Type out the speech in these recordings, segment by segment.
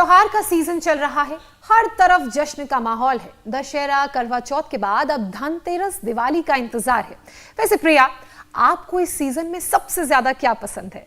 त्योहार का सीजन चल रहा है, हर तरफ जश्न का माहौल है। दशहरा, करवा चौथ के बाद अब धनतेरस, दिवाली का इंतजार है। वैसे प्रिया, आपको इस सीजन में सबसे ज्यादा क्या पसंद है?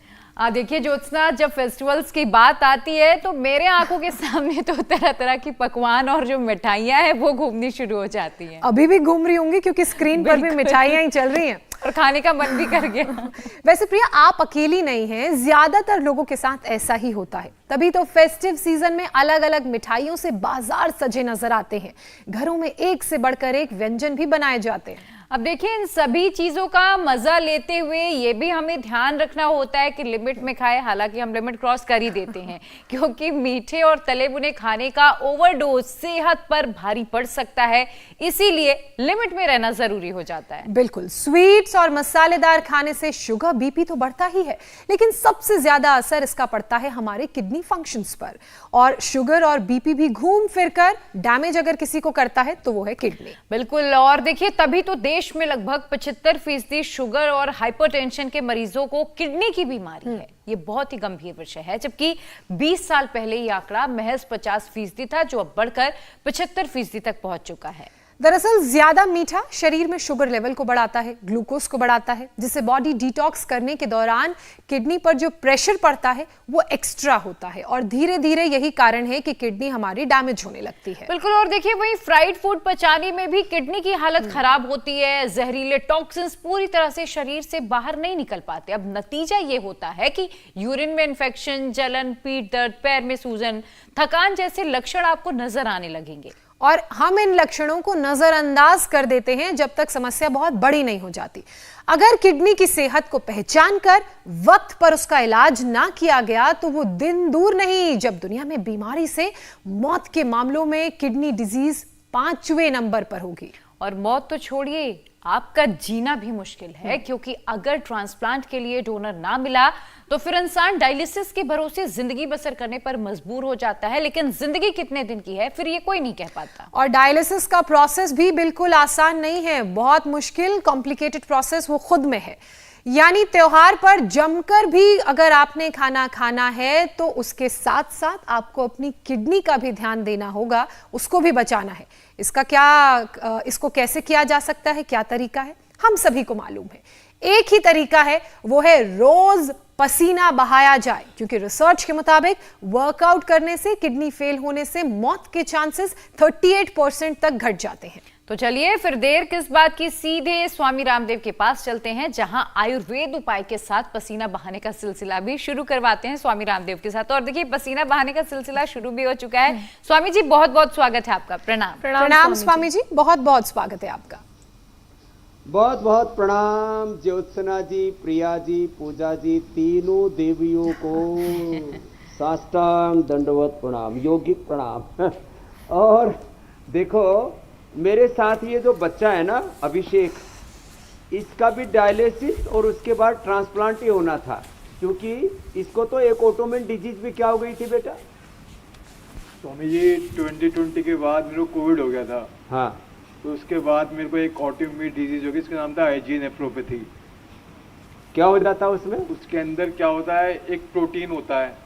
देखिए ज्योत्सना, जब फेस्टिवल्स की बात आती है तो मेरे आंखों के सामने तो तरह तरह की पकवान और जो मिठाइयां हैं वो घूमनी शुरू हो जाती हैं। अभी भी घूम रही होंगी क्योंकि स्क्रीन पर भी मिठाइयां ही चल रही हैं और खाने का मन भी कर गया। वैसे प्रिया, आप अकेली नहीं हैं, ज्यादातर लोगों के साथ ऐसा ही होता है। तभी तो फेस्टिव सीजन में अलग अलग मिठाइयों से बाजार सजे नजर आते हैं। घरों में एक से बढ़कर एक व्यंजन भी बनाए जाते हैं। अब देखिए, इन सभी चीजों का मजा लेते हुए ये भी हमें ध्यान रखना होता है कि लिमिट में खाएं। हालांकि हम लिमिट क्रॉस कर ही देते हैं क्योंकि मीठे और तले भुने खाने का ओवरडोज सेहत पर भारी पड़ सकता है, इसीलिए लिमिट में रहना जरूरी हो जाता है। बिल्कुल, स्वीट्स और मसालेदार खाने से शुगर, बीपी तो बढ़ता ही है, लेकिन सबसे ज्यादा असर इसका पड़ता है हमारे किडनी फंक्शंस पर। और शुगर और बीपी भी घूम फिर कर डैमेज अगर किसी को करता है तो वो है किडनी। बिल्कुल, और देखिए तभी तो देश में लगभग 75% शुगर और हाइपरटेंशन के मरीजों को किडनी की बीमारी है। ये बहुत ही गंभीर विषय है, जबकि 20 साल पहले ये आंकड़ा महज 50% था, जो अब बढ़कर 75% तक पहुंच चुका है। दरअसल ज्यादा मीठा शरीर में शुगर लेवल को बढ़ाता है, ग्लूकोज को बढ़ाता है, जिससे बॉडी डिटॉक्स करने के दौरान किडनी पर जो प्रेशर पड़ता है वो एक्स्ट्रा होता है और धीरे धीरे यही कारण है कि किडनी हमारी डैमेज होने लगती है। बिल्कुल, और देखिए वही फ्राइड फूड पचाने में भी किडनी की हालत खराब होती है। जहरीले टॉक्सिन्स पूरी तरह से शरीर से बाहर नहीं निकल पाते। अब नतीजा ये होता है कि यूरिन में इन्फेक्शन, जलन, पीठ दर्द, पैर में सूजन, थकान जैसे लक्षण आपको नजर आने लगेंगे। और हम इन लक्षणों को नजरअंदाज कर देते हैं जब तक समस्या बहुत बड़ी नहीं हो जाती। अगर किडनी की सेहत को पहचान कर वक्त पर उसका इलाज ना किया गया तो वो दिन दूर नहीं जब दुनिया में बीमारी से मौत के मामलों में किडनी डिजीज 5वें नंबर पर होगी। और मौत तो छोड़िए, आपका जीना भी मुश्किल है, क्योंकि अगर ट्रांसप्लांट के लिए डोनर ना मिला तो फिर इंसान डायलिसिस के भरोसे जिंदगी बसर करने पर मजबूर हो जाता है। लेकिन जिंदगी कितने दिन की है फिर ये कोई नहीं कह पाता। और डायलिसिस का प्रोसेस भी बिल्कुल आसान नहीं है, बहुत मुश्किल, कॉम्प्लिकेटेड प्रोसेस वो खुद में है। यानी त्योहार पर जमकर भी अगर आपने खाना खाना है तो उसके साथ साथ आपको अपनी किडनी का भी ध्यान देना होगा, उसको भी बचाना है। इसको कैसे किया जा सकता है, क्या तरीका है, हम सभी को मालूम है। एक ही तरीका है, वो है रोज पसीना बहाया जाए, क्योंकि रिसर्च के मुताबिक वर्कआउट करने से किडनी फेल होने से मौत के चांसेस 38% तक घट जाते हैं। तो चलिए फिर देर किस बात की, सीधे स्वामी रामदेव के पास चलते हैं, जहां आयुर्वेद उपाय के साथ पसीना बहाने का सिलसिला भी शुरू करवाते हैं स्वामी रामदेव के साथ। और देखिए, पसीना बहाने का सिलसिला शुरू भी हो चुका है। स्वामी जी, बहुत बहुत स्वागत है आपका। प्रणाम। प्रणाम स्वामी जी, बहुत बहुत स्वागत है आपका। बहुत बहुत प्रणाम ज्योत्सना जी, प्रिया जी, पूजा जी, तीनों देवियों को साष्टांग दंडवत प्रणाम, योगिक प्रणाम। और देखो, मेरे साथ ये जो बच्चा है ना अभिषेक, इसका भी डायलिसिस और उसके बाद ट्रांसप्लांट ही होना था, क्योंकि इसको तो एक ऑटोमेन डिजीज भी क्या हो गई थी बेटा? स्वामी जी, 2020 के बाद मेरे को कोविड हो गया था। हाँ, तो उसके बाद मेरे को एक ऑटोइम्यून डिजीज हो गई, इसका नाम था आईजी नेफ्रोपैथी। क्या हो जाता है उसमें? उसके अंदर क्या होता है, एक प्रोटीन होता है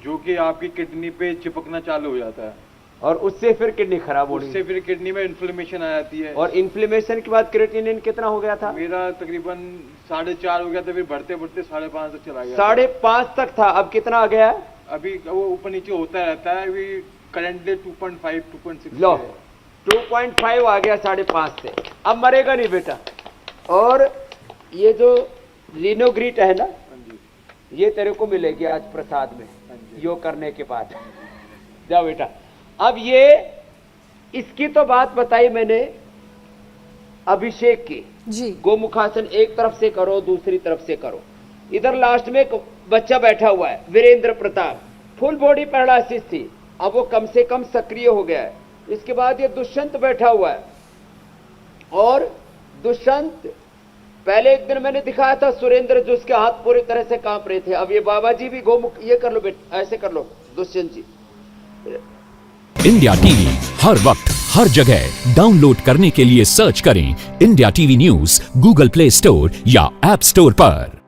जो कि आपकी किडनी पे चिपकना चालू हो जाता है और उससे फिर किडनी खराब हो रही है। उससे फिर किडनी में इन्फ्लेमेशन आ जाती है। और इन्फ्लेमेशन के बाद क्रिएटिनिन कितना हो गया था? मेरा तकरीबन 4.5 हो गया था, फिर बढ़ते बढ़ते 5.5 तक चला गया। 5.5 तक था, अब कितना आ गया है? अभी वो ऊपर नीचे होता रहता है। अभी करंटली 2.5 2.6 लो, 2.5 आ गया 5.5 से। अब मरेगा नहीं बेटा। और ये जो लिनोग्रीट है ना, ये तेरे को मिलेगी आज प्रसाद में, योग करने के बाद। जाओ बेटा। अब ये इसकी तो बात बताई मैंने अभिषेक की जी। गोमुखासन एक तरफ से करो, दूसरी तरफ से करो। इधर लास्ट में एक बच्चा बैठा हुआ है, Virendra Pratap, full body paralysis थी, अब वो कम से कम सक्रिय हो गया है। इसके बाद ये दुष्यंत बैठा हुआ है, और दुष्यंत पहले एक दिन मैंने दिखाया था सुरेंद्र, जो उसके हाथ पूरी तरह से कांप रहे थे। अब ये बाबा जी भी गोमुख, ये कर लो बेटा, ऐसे कर लो दुष्यंत जी। इंडिया टीवी हर वक्त हर जगह डाउनलोड करने के लिए सर्च करें India TV news Google play store या ऐप स्टोर पर।